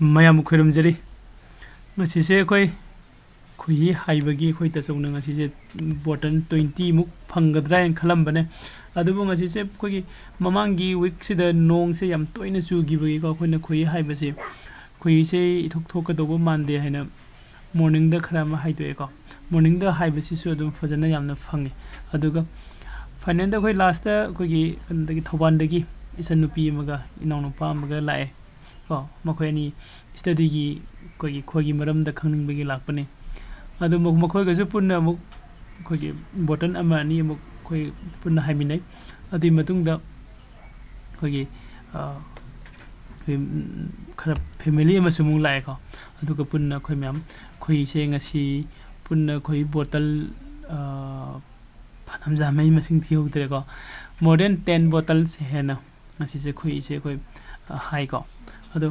mayam khairam jari ngasi se koi khoihee haibagi khoi ta chawna ngasi se bottle 20 muk phangadra en khalam bane adubu ngasi se khoi mamangi week se da nong se yam toina chu gi bagi ko khoina khoihee haiba se khoihee se ithok thok ka dobo mande haina morning da khara ma haidoi ko morning da haiba si su adum fajana yamna phangi aduga final da khoi last da khoi gi andagi thoban dagi isan nupi maga inong no pa maga lae ko makhoi ani study gi khoi gi maram da khangning bagi lakpane adu makhoi ga su punna muk khoi gi bottle ama ni muk khoi punna haiminai adi matung da khoi gi khara family ama sumung lae ko aduga punna khoi myam khoi se ngasi punna khoi bottle phanam jamai masing thiu tere ko more than 10 bottles hena ngasi se khoi high ko ado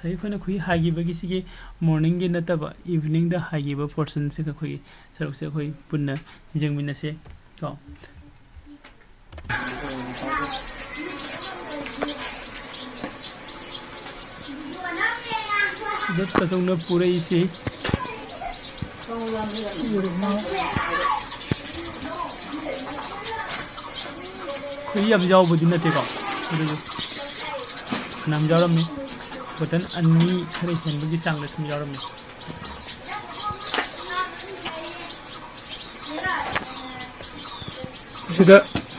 sai khoi na khoi high gi bagi sigi morning gi nataba evening da high gi ba portion se ka khoi saruk se khoi punna jengmina se ko dat ka song na pura isi khoi yam jaw budi na te ko nam jaram ni button anni khare hen bagi sang na sum jaram ni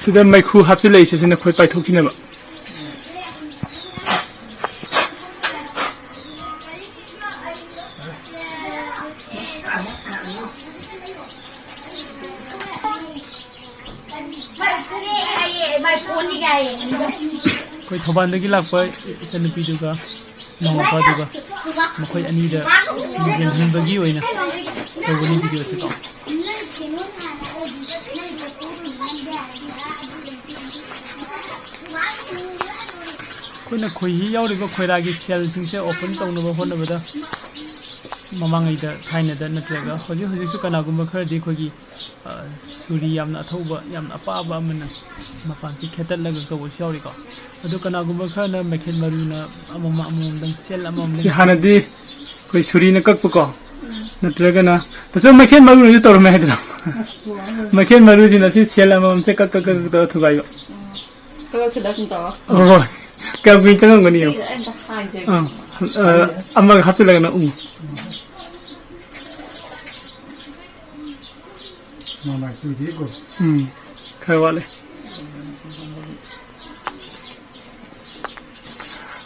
sida mai khu hapsi lai se sina khoi pai thokina ba koi thoban dagi lakpa isan nupi duga mama pa duga makhoi ani da jen hin bagi oina tawani video se ko koina khoihee yauriba khoiragi cell singse open tawnaba honabada mamangai da thaina da natraga hoji su kana gumba khardi khogi suri yamna athoba yamna apaba amana mapan ti khetat laga to yauri ko adu kana gumba khana mekhen maruna amama dang cell amam si hanadi koi suri na kakpu ko natraga na taso mekhen maru ni to me hedra mekhen maru jina si cell amam se kak to thubai ko thula sun to oh ka bi chang ngani yo amma hapse laga na mama tu di ko khai wale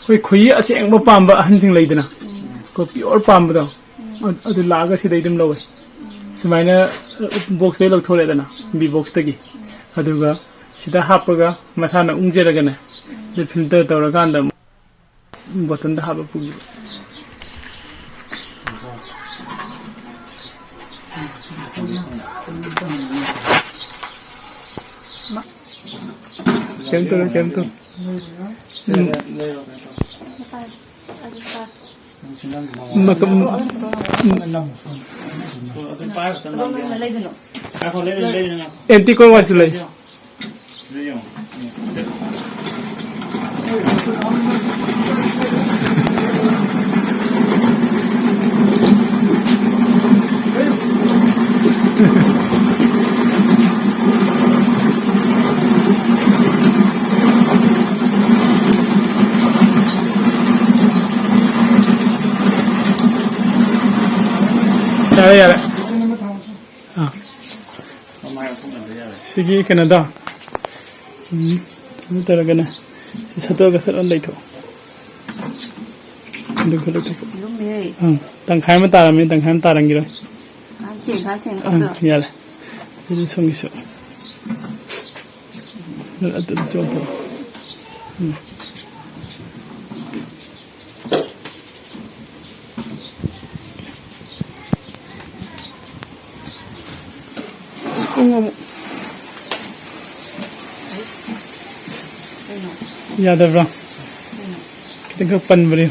koi khoihee aseng ba pamba hansing leidana ko pure pamba do adu laga si deidum lowe sumaina box dei lok thole dana bi box tagi aduga sida hapaga masana ungjeraga na the filter tawraganda button da haba pugi Kento. Enti ko wasilai. Yare. Sigi Canada. Taragana. Sato ga sar on laito. Ndu kholo to. Tang khai ma tarami tang khai ma tarangi ro. Yale. Ini songi so. Atu so to. Yada bro. Kita ke pan beri.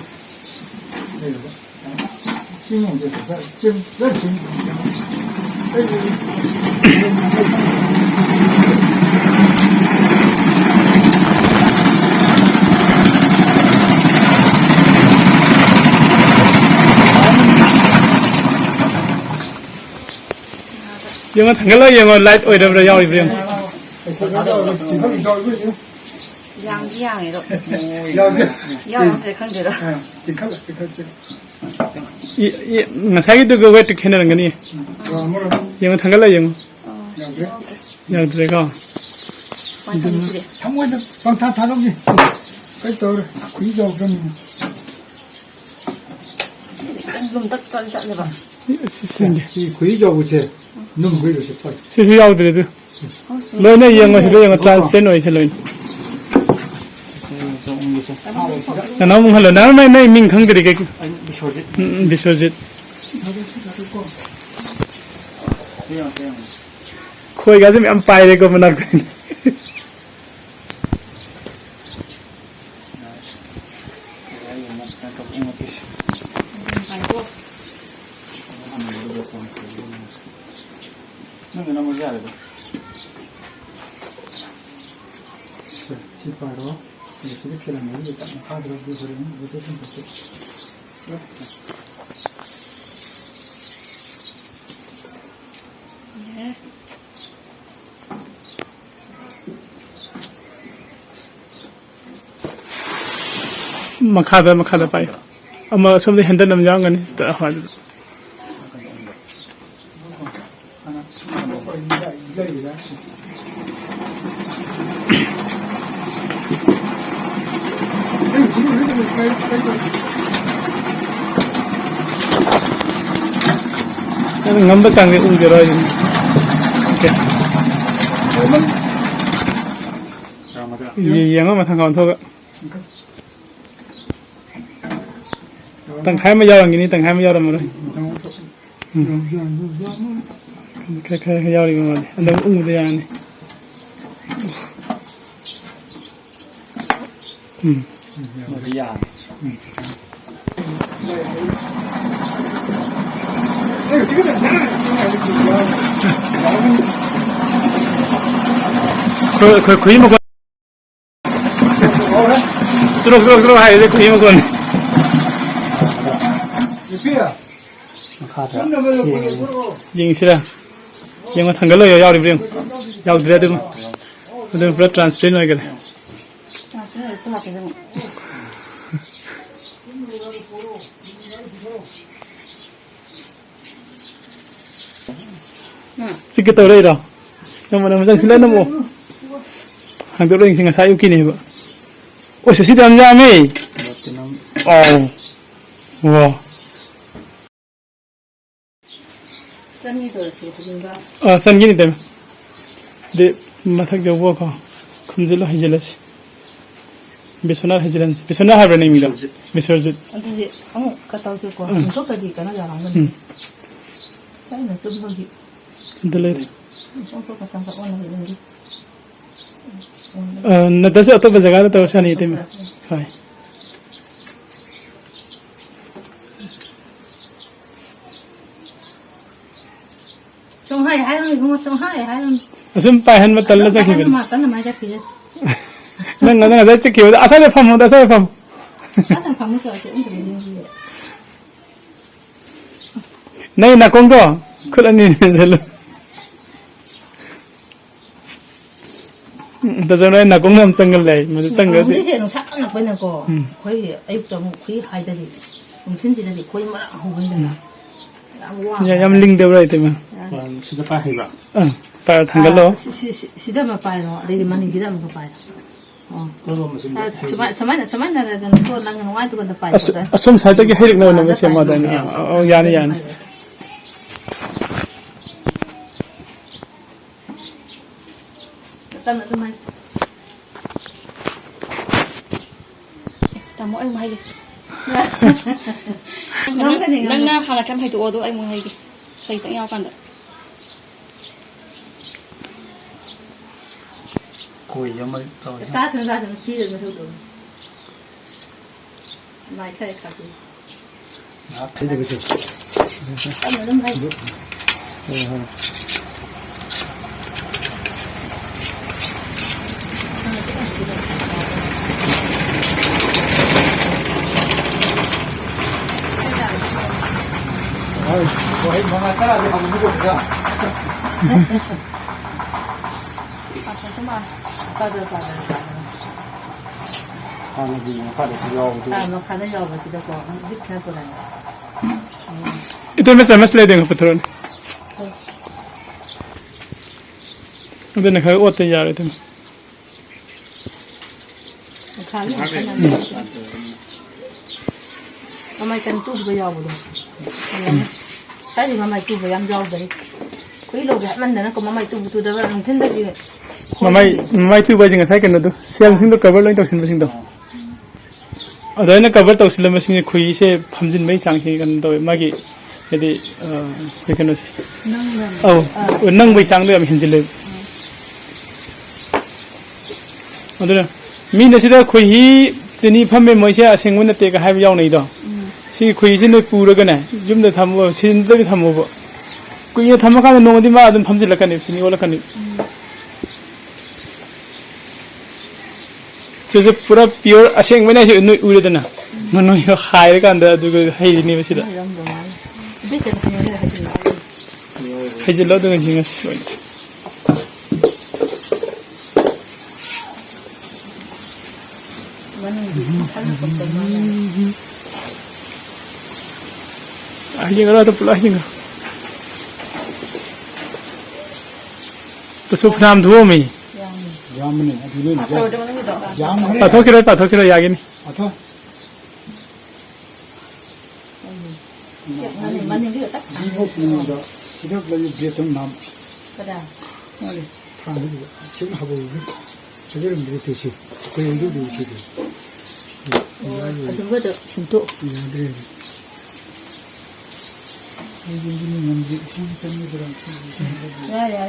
ยังมาทั้งกันเลยยังมาไลท์โอ้ยเดี๋ยวเราอีกเรื่องยังนี่หรอกยังใส่ข้างเดียวจินข้าวจินข้าวจินงั้นใช้ตัวก็เวทแค่นั้นกันนี่ยังมาทั้งกันเลยยังเด็กก็ทั้งวันบางท่าท่าลงสิไปต่อคุยจบกันลุมตักตอนจัดเลยป่ะคุยจบกูเช่นุ่มคุยดูสิไปซื้อยาวเลยตัวเลยเนี่ยยังมาซื้อยังมาทรานสเปนหน่อยเฉยแต่น้องมึงฮัลโหลน้าไม่มิงขังกันดิแกบิชวจิตคุยกันจะมีอัมไพร์เลยก็มันนักสิบาร์สิบเท่าไหร่เนี่ยจะมาข้าวเราดูสิดูสิดูสิมาขาดไปเอามาสมเด็จเห็นแต่น้ำยางกันนี่แต่หอดงั้นภาษาอังกฤษจะรออยู่ยังมาทางเขาเท่ากันตั้งค่ายไม่ยาวอย่างนี้ตั้งค่ายไม่ยาวทำไมเลยแค่ยาวดีกว่าอันนั้นอุ้งตัวอย่างนี้ตัวอย่างคุยมาก่อนสรุปให้ได้คุยมาก่อนยิงสิละยังมาทางกันเลยยาวดิเรื่องยาวเดือดมั้งเรื่องเพื่อ transparent หน่อยกันสิกตัวเลยหรอน้ำมันจังสิเล่นน้ำโอ้หางตัวเองสิงห์สายอุกินี่บ่โอ้ยสิดำยาไหมโอ้ว้าสันกินี่เต็มเดี๋ยวมาทักเจ้าวัวเขาคุณจะรู้ให้เจริญบิสนาให้เจริญบิสนาหาเรื่องนี้ละบิสรจิตอันนี้ก็ต้องคือก่อนทุกคดีกันนะอย่างนั้นใช่ไหมซุ่มบางทีเดลิต้องพูดภาษาอังกฤษว่าอะไรดีนั่นแต่สิ่งที่ตัวจักรตัวฉันนี่เต็มใช่ช่วงให้เราช่วงให้เราซุ่มไปหันมาตัดแล้วจะคิดเป็นมาตั้งแต่มาจากที่นั่นจะคิดว่าอาศัยฟังมั้งอาศัยฟังอาศัยฟังไม่ใช่สิ่งที่นี่นักคงก็คุณอันนี้เสร็จแต่จะนั้นนักคงทำสังกัดเลยมันจะสังกัดที่เจ้าหนุ่มชักนักเป็นนักก็คุยไอ้ตัวคุยหายได้ดิผมทิ้งที่ได้คุยมาหูกันเลยยังลิงเดียวเลยใช่ไหมสิจะไปให้บ้างไปทางกันแล้วสิได้มาไปเนาะเดี๋ยวมันนี่ได้มาไปอ๋อสมัยนั้นก็นั่งกันไว้ตัวกันไปสมชายตะกี้ให้เด็กน้อยนั่งเสียมาได้เนี่ยยานทำไมทำไมให้นั่งหน้าพาราแคมให้ตัวไอ้มือให้ใส่ตั้งยาวกันเด้อคุยยังไม่ต่อตาฉันพี่จะมาทุกตัวไม่ใช่ค่ะพี่ครับที่จะไปสุดทำไมโอ้ยมาตลาดจะทำมุกเหรอ Itu masa masalah dengan patron. Udah nak kau otak ya itu. Mama kan tu bayar boleh. Saya mama tu bayar jauh dari. Kau ilo gak mana nak mama tu betul dah orang tenda je. Mama itu baju ngasai kan tu. Siang sing tu cover lain tu sing tu. Ada nak cover tu sila mesin kui se pamjin mai sang sing kan tu magi. Jadi kan tu. Oh, nang mai sang tu kami henjil. Ada. Mina sida khoihee chini phamme moise asengmun na te ka haib yaw nei do si khoihee sin pura ga na jum da thamo sin da bi thamo bo kuya thama ka no di ma adum phamjil la kani sini ola kani se pura pure aseng mena se nu ure da na no yo khai ka anda du hai ni ba sida hai lo do ngi ngas Aja kalau tu pula aja. Terus pernah dua mi. Jam ni, dulu ni. Jam ni. Patho kira ya gini. Atau? Mana dia tak? Ini pun ada. Sudah belajar dia tu nam. Kada. Mali, thang ni. Sini habu ni. Saya ni dia tu sih. Kau yang tu dia sih. Aduh, betul. Cintu. Ya, dia.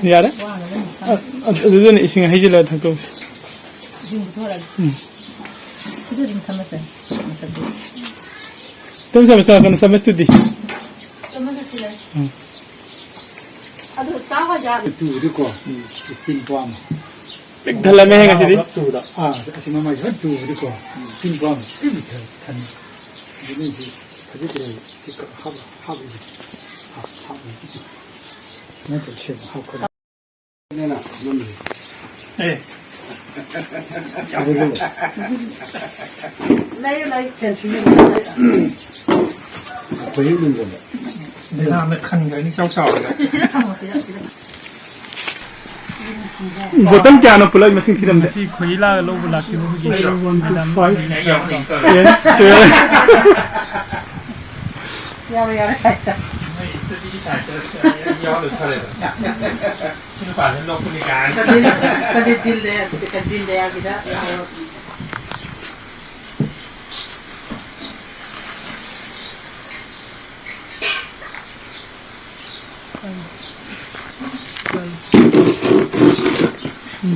Ya ada? Ada ni ising haji lah tu kau. Sudah ring sama saya. Tuh sama kan sama studi. Sama saya. Aduh, tahu aja. Itu dia kau. Tin pam. Pek dalam meh ngasih di. Asyik mama jual tu dia kau. Tin pam. Ini kan. Jadi sih. Aja kita hab. Nanti siapa hab kau. Ni nak mana? Apa tu? Lai selfie. Apa yang ni tu? Đây là mẹ khăn cái sau sau rồi. Botol kya na pulai masing thiram de. Si khoila lo bula ki mo gi. Ya.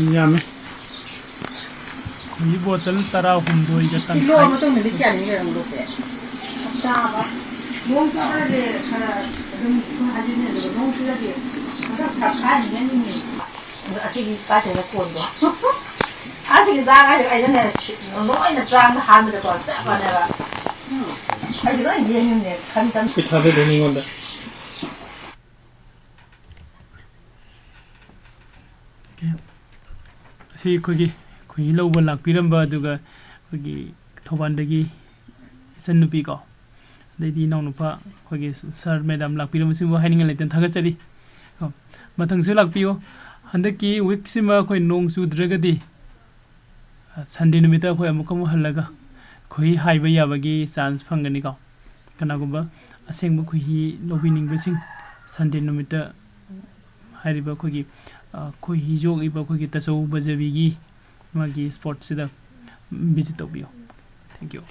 Yame. Ini botol tara hundoi ka tan. Silo mo tong ni kya ni ang lo pe. Tama. Mong ka de kara dum haji ne de mong sila de. Ka ka ni ni. Ati ka te na ko do. Ati ga ga ai ne no ai na trang ha me de ko ta ba ne ba. Ai ga ni ni ne kan kan. Pitha de ni onda. Si khogi louba lakpiramba aduga khogi thobandagi sannupi ko deidi naunupa khogi sir madam lakpiramba sibu haininga leitan thagachari mathangsu lakpiyo handaki week sima khoi nong chu dragadi sunday numita khoi amukam halaga khoi haiba yabagi chance phangani ko kanagumba asengba khoi lobining basing sunday numita hariba khogi khoihee jog iba khogi tasau bajabigi magi sport sida visit obiyo. Thank you.